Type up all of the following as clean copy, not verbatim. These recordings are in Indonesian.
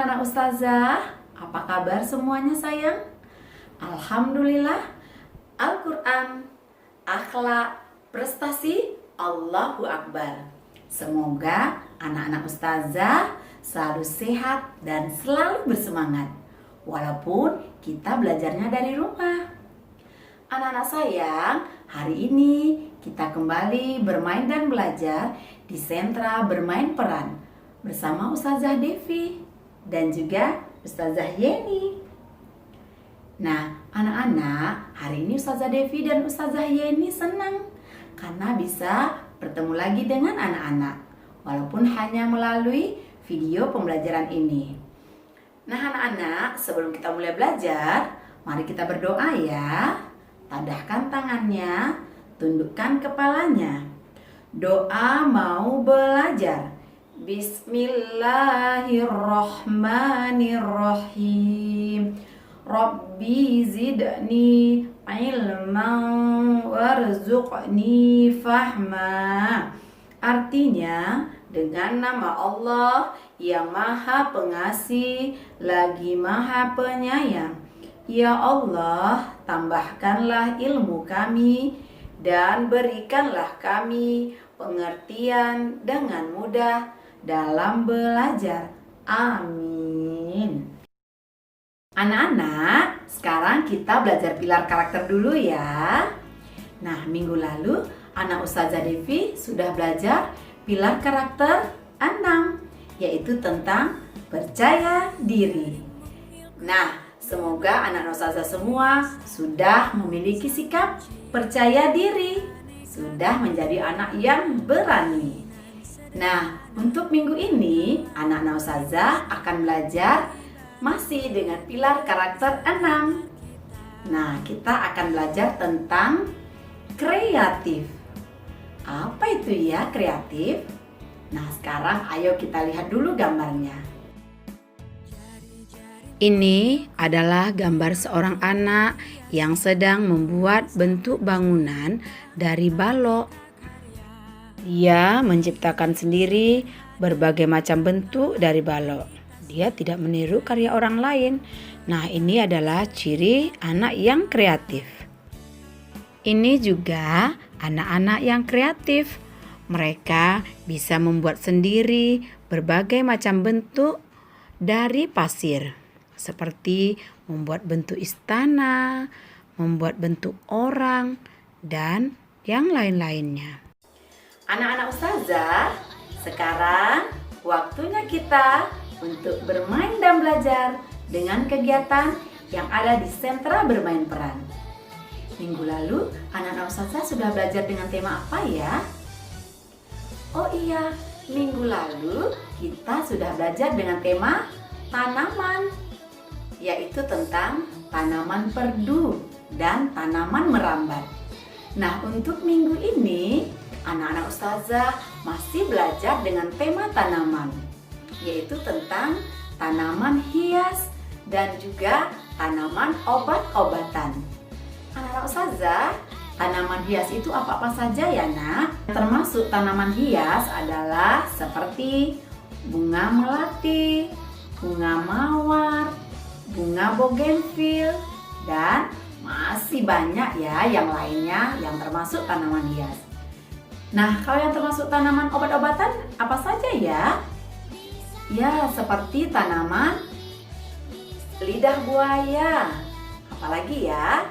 anak-anak ustazah, apa kabar semuanya sayang? Alhamdulillah, Al-Quran, akhlak, prestasi, Allahu Akbar. Semoga anak-anak ustazah selalu sehat dan selalu bersemangat, walaupun kita belajarnya dari rumah. Anak-anak sayang, hari ini kita kembali bermain dan belajar di sentra bermain peran bersama Ustazah Devi dan juga Ustazah Yeni. Nah, anak-anak, hari ini Ustazah Devi dan Ustazah Yeni senang karena bisa bertemu lagi dengan anak-anak, walaupun hanya melalui video pembelajaran ini. Nah, anak-anak, sebelum kita mulai belajar, mari kita berdoa ya. Tadahkan tangannya, tundukkan kepalanya. Doa mau belajar. Bismillahirrahmanirrahim. Rabbi zidni ilman warzuqni fahma. Artinya, dengan nama Allah yang Maha Pengasih lagi Maha Penyayang. Ya Allah, tambahkanlah ilmu kami dan berikanlah kami pengertian dengan mudah dalam belajar. Amin. Anak-anak, sekarang kita belajar pilar karakter dulu ya. Nah, minggu lalu anak Ustazah Devi sudah belajar pilar karakter 6, yaitu tentang percaya diri. Nah, semoga anak Ustazah semua sudah memiliki sikap percaya diri, sudah menjadi anak yang berani. Nah, untuk minggu ini anak-anak Ustazah akan belajar masih dengan pilar karakter 6. Nah, kita akan belajar tentang kreatif. Apa itu ya kreatif? Nah, sekarang ayo kita lihat dulu gambarnya. Ini adalah gambar seorang anak yang sedang membuat bentuk bangunan dari balok. Dia menciptakan sendiri berbagai macam bentuk dari balok. Dia tidak meniru karya orang lain. Nah, ini adalah ciri anak yang kreatif. Ini juga anak-anak yang kreatif. Mereka bisa membuat sendiri berbagai macam bentuk dari pasir. Seperti membuat bentuk istana, membuat bentuk orang, dan yang lain-lainnya. Anak-anak Ustazah, sekarang waktunya kita untuk bermain dan belajar dengan kegiatan yang ada di sentra bermain peran. Minggu lalu, anak-anak Ustazah sudah belajar dengan tema apa ya? Oh iya, minggu lalu kita sudah belajar dengan tema tanaman, yaitu tentang tanaman perdu dan tanaman merambat. Nah, untuk minggu ini anak-anak Ustazah masih belajar dengan tema tanaman, yaitu tentang tanaman hias dan juga tanaman obat-obatan. Anak-anak Ustazah, tanaman hias itu apa-apa saja ya nak? Termasuk tanaman hias adalah seperti bunga melati, bunga mawar, bunga bougainville, dan masih banyak ya yang lainnya yang termasuk tanaman hias. Nah, kalau yang termasuk tanaman obat-obatan apa saja ya? Ya, seperti tanaman lidah buaya, apalagi ya?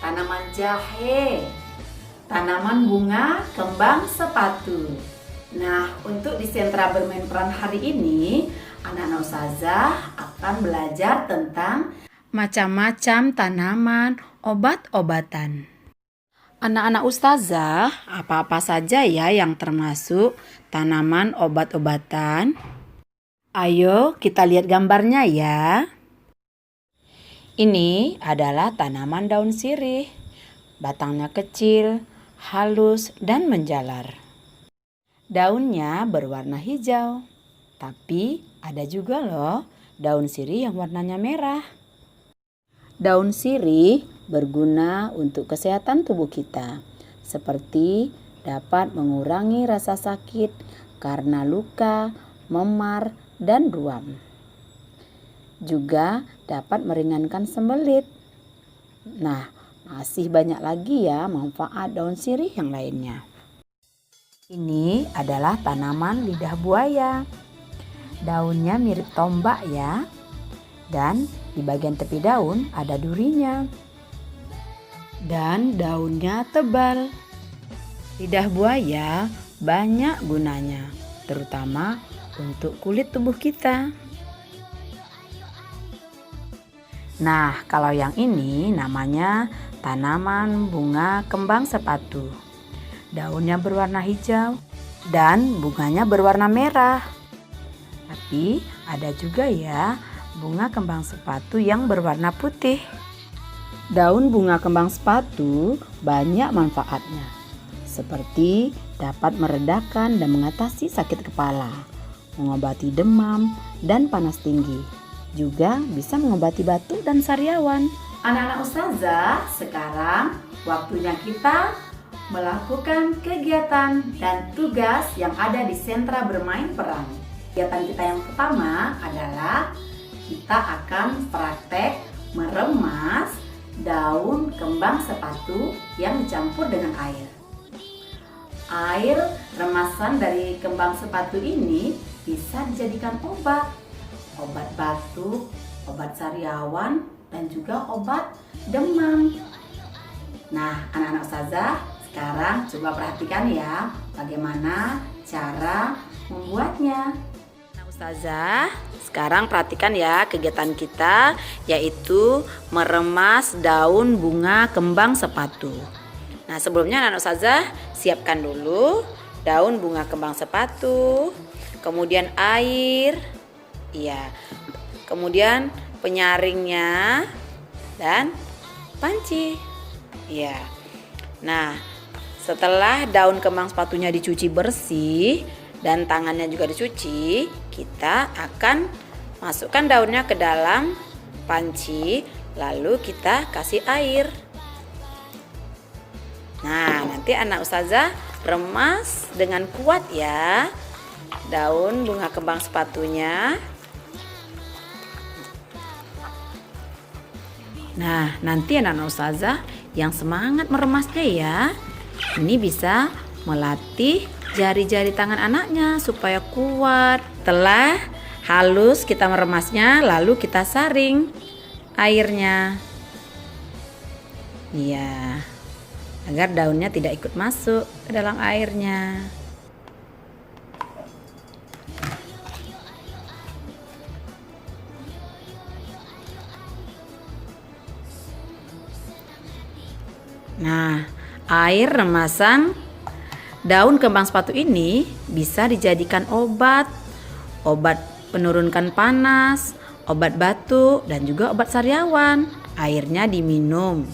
Tanaman jahe, tanaman bunga kembang sepatu. Nah, untuk di sentra bermain peran hari ini, anak-anak Ustazah akan belajar tentang macam-macam tanaman obat-obatan. Anak-anak Ustazah, apa-apa saja ya yang termasuk tanaman obat-obatan? Ayo kita lihat gambarnya ya. Ini adalah tanaman daun sirih. Batangnya kecil, halus, dan menjalar. Daunnya berwarna hijau. Tapi ada juga loh daun sirih yang warnanya merah. Daun sirih berguna untuk kesehatan tubuh kita, seperti dapat mengurangi rasa sakit karena luka, memar, dan ruam. juga dapat meringankan sembelit. Nah, masih banyak lagi ya manfaat daun sirih yang lainnya. Ini adalah tanaman lidah buaya. Daunnya mirip tombak ya. Dan di bagian tepi daun ada durinya. Dan daunnya tebal. Lidah buaya banyak gunanya, terutama untuk kulit tubuh kita. Nah, kalau yang ini namanya tanaman bunga kembang sepatu. Daunnya berwarna hijau dan bunganya berwarna merah. Tapi ada juga ya bunga kembang sepatu yang berwarna putih. Daun bunga kembang sepatu banyak manfaatnya, seperti dapat meredakan dan mengatasi sakit kepala, mengobati demam dan panas tinggi. Juga bisa mengobati batuk dan sariawan. Anak-anak Ustazah, sekarang waktunya kita melakukan kegiatan dan tugas yang ada di sentra bermain peran. Kegiatan kita yang pertama adalah kita akan praktek meremas daun kembang sepatu yang dicampur dengan air. Air remasan dari kembang sepatu ini bisa dijadikan obat batuk, obat sariawan, dan juga obat demam. Nah, anak-anak Ustazah, sekarang coba perhatikan ya bagaimana cara membuatnya. Nah, Ustazah, sekarang perhatikan ya kegiatan kita, yaitu meremas daun bunga kembang sepatu. Nah, sebelumnya anak-anak Ustazah siapkan dulu daun bunga kembang sepatu, kemudian air, kemudian penyaringnya dan panci. Nah, setelah daun kembang sepatunya dicuci bersih dan tangannya juga dicuci, kita akan masukkan daunnya ke dalam panci, lalu kita kasih air. Nah, nanti anak Ustazah remas dengan kuat ya daun bunga kembang sepatunya. Nah, nanti anak-anak Ustazah yang semangat meremasnya ya, ini bisa melatih jari-jari tangan anaknya supaya kuat. Setelah halus kita meremasnya, lalu kita saring airnya. Agar daunnya tidak ikut masuk ke dalam airnya. Nah, air remasan daun kembang sepatu ini bisa dijadikan obat penurunkan panas, obat batuk, dan juga obat sariawan. Airnya diminum.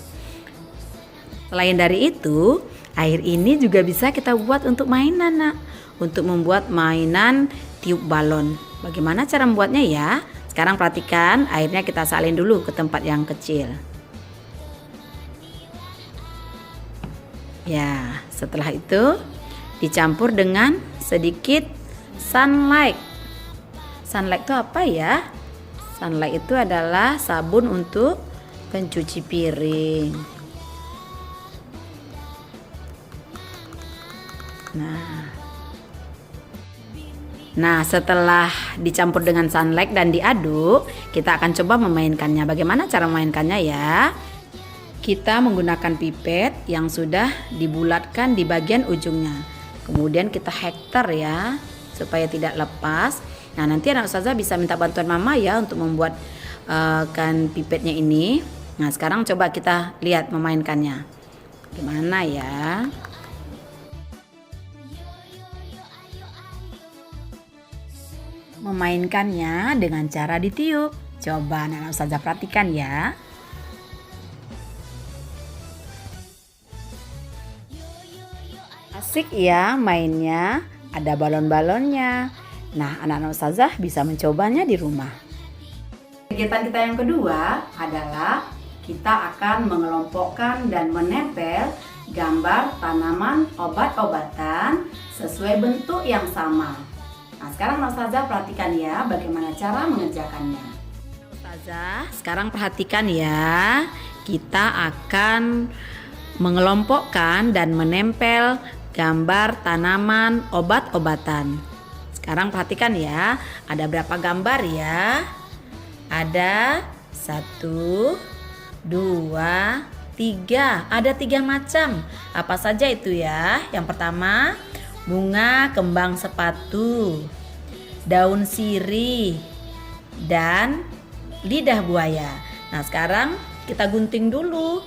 Selain dari itu, air ini juga bisa kita buat untuk mainan, Nak. Untuk membuat mainan tiup balon. Bagaimana cara membuatnya ya? Sekarang perhatikan, airnya kita salin dulu ke tempat yang kecil. Setelah itu dicampur dengan sedikit sunlight. Sunlight itu apa ya? Sunlight itu adalah sabun untuk pencuci piring. Nah, setelah dicampur dengan sunlight dan diaduk, kita akan coba memainkannya. Bagaimana cara memainkannya ya? Kita menggunakan pipet yang sudah dibulatkan di bagian ujungnya. Kemudian kita hektar ya, supaya tidak lepas. Nah, nanti anak Ustazah bisa minta bantuan mama ya untuk membuat kan pipetnya ini. Nah, sekarang coba kita lihat memainkannya. Gimana ya? Memainkannya dengan cara ditiup. Coba anak Ustazah perhatikan ya. Asik ya mainnya, ada balon-balonnya. Nah, anak-anak Ustazah bisa mencobanya di rumah. Kegiatan kita yang kedua adalah kita akan mengelompokkan dan menempel gambar tanaman obat-obatan sesuai bentuk yang sama. Nah, sekarang Ustazah perhatikan ya bagaimana cara mengerjakannya. Ustazah, sekarang perhatikan ya. Kita akan mengelompokkan dan menempel gambar tanaman obat-obatan. Sekarang perhatikan ya, ada berapa gambar ya? Ada 1, 2, 3. Ada 3 macam. Apa saja itu ya? Yang pertama, bunga kembang sepatu, daun sirih, dan lidah buaya. Nah, sekarang kita gunting dulu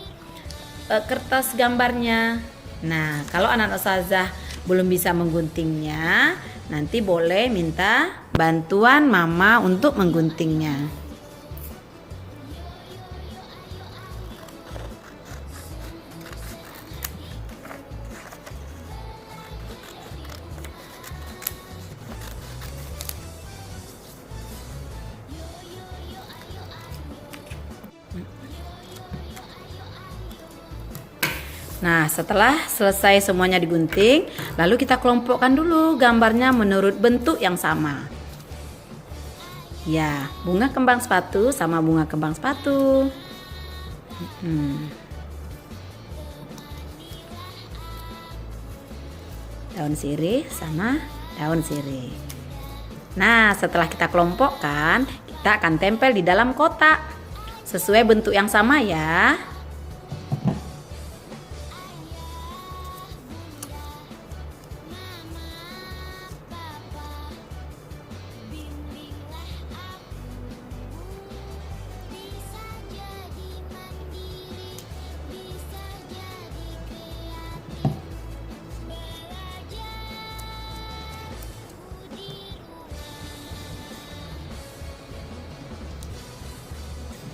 kertas gambarnya. Nah, kalau anak ustazah belum bisa mengguntingnya, nanti boleh minta bantuan mama untuk mengguntingnya. Nah, setelah selesai semuanya digunting, lalu kita kelompokkan dulu gambarnya menurut bentuk yang sama. Ya, bunga kembang sepatu sama bunga kembang sepatu. Daun sirih sama daun sirih. Nah, setelah kita kelompokkan, kita akan tempel di dalam kotak sesuai bentuk yang sama ya.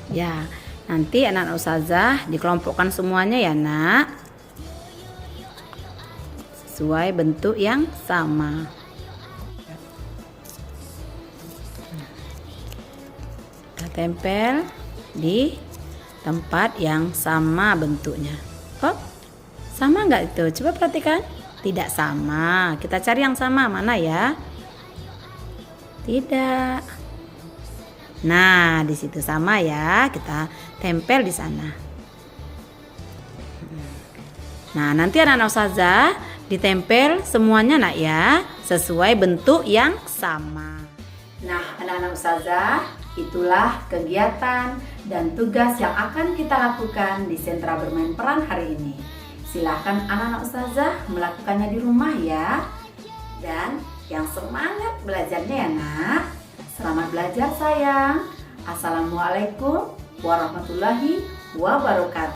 Ya, nanti anak ustazah dikelompokkan semuanya ya nak, sesuai bentuk yang sama. Kita tempel di tempat yang sama bentuknya. Oh, sama nggak itu? Coba perhatikan. Tidak sama. Kita cari yang sama, mana ya? Tidak. Nah, di situ sama ya, kita tempel di sana. Nah, nanti anak-anak ustazah ditempel semuanya nak ya, sesuai bentuk yang sama. Nah, anak-anak ustazah, itulah kegiatan dan tugas yang akan kita lakukan di sentra bermain peran hari ini. Silakan anak-anak ustazah melakukannya di rumah ya. Dan yang semangat belajarnya ya nak. Selamat belajar sayang. Assalamualaikum warahmatullahi wabarakatuh.